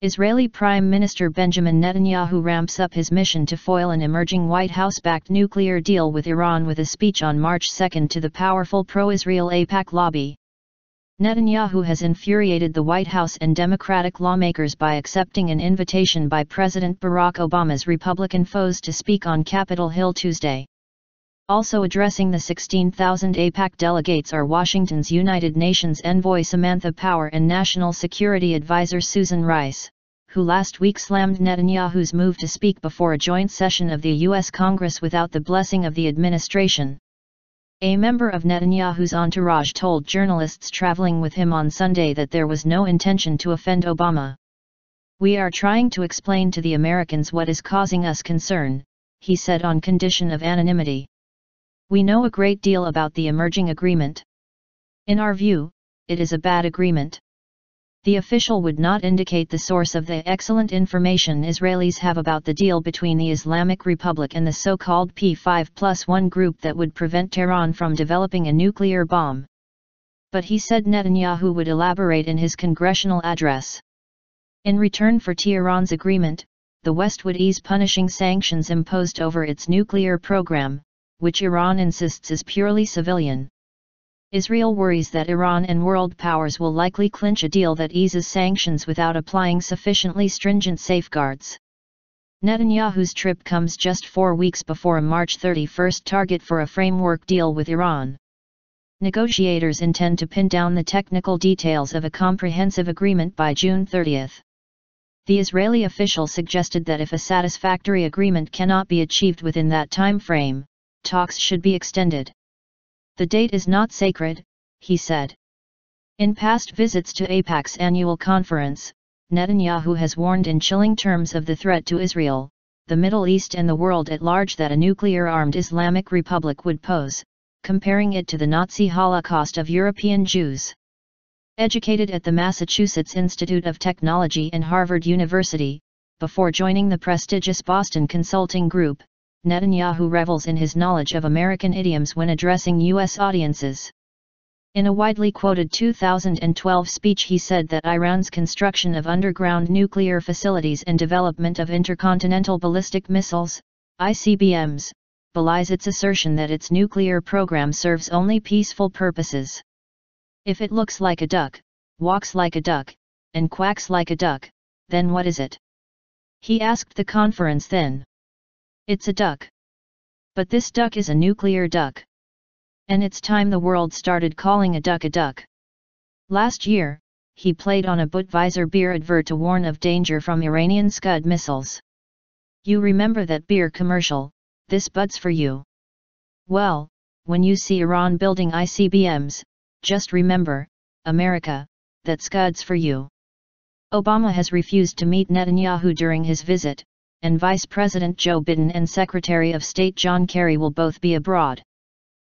Israeli Prime Minister Benjamin Netanyahu ramps up his mission to foil an emerging White House-backed nuclear deal with Iran with a speech on March 2 to the powerful pro-Israel AIPAC lobby. Netanyahu has infuriated the White House and Democratic lawmakers by accepting an invitation by President Barack Obama's Republican foes to speak on Capitol Hill Tuesday. Also addressing the 16,000 AIPAC delegates are Washington's United Nations envoy Samantha Power and National Security Advisor Susan Rice, who last week slammed Netanyahu's move to speak before a joint session of the U.S. Congress without the blessing of the administration. A member of Netanyahu's entourage told journalists traveling with him on Sunday that there was no intention to offend Obama. "We are trying to explain to the Americans what is causing us concern," he said on condition of anonymity. "We know a great deal about the emerging agreement. In our view, it is a bad agreement." The official would not indicate the source of the excellent information Israelis have about the deal between the Islamic Republic and the so-called P5+1 group that would prevent Tehran from developing a nuclear bomb. But he said Netanyahu would elaborate in his congressional address. In return for Tehran's agreement, the West would ease punishing sanctions imposed over its nuclear program, which Iran insists is purely civilian. Israel worries that Iran and world powers will likely clinch a deal that eases sanctions without applying sufficiently stringent safeguards. Netanyahu's trip comes just 4 weeks before a March 31 target for a framework deal with Iran. Negotiators intend to pin down the technical details of a comprehensive agreement by June 30. The Israeli official suggested that if a satisfactory agreement cannot be achieved within that time frame, talks should be extended. "The date is not sacred," he said. In past visits to AIPAC's annual conference, Netanyahu has warned in chilling terms of the threat to Israel, the Middle East and the world at large that a nuclear-armed Islamic Republic would pose, comparing it to the Nazi Holocaust of European Jews. Educated at the Massachusetts Institute of Technology and Harvard University, before joining the prestigious Boston Consulting Group, Netanyahu revels in his knowledge of American idioms when addressing U.S. audiences. In a widely quoted 2012 speech he said that Iran's construction of underground nuclear facilities and development of intercontinental ballistic missiles, ICBMs, belies its assertion that its nuclear program serves only peaceful purposes. "If it looks like a duck, walks like a duck, and quacks like a duck, then what is it?" he asked the conference then. "It's a duck. But this duck is a nuclear duck. And it's time the world started calling a duck a duck." Last year, he played on a Budweiser beer advert to warn of danger from Iranian Scud missiles. "You remember that beer commercial, 'This Bud's for you'? Well, when you see Iran building ICBMs, just remember, America, that Scud's for you." Obama has refused to meet Netanyahu during his visit, and Vice President Joe Biden and Secretary of State John Kerry will both be abroad.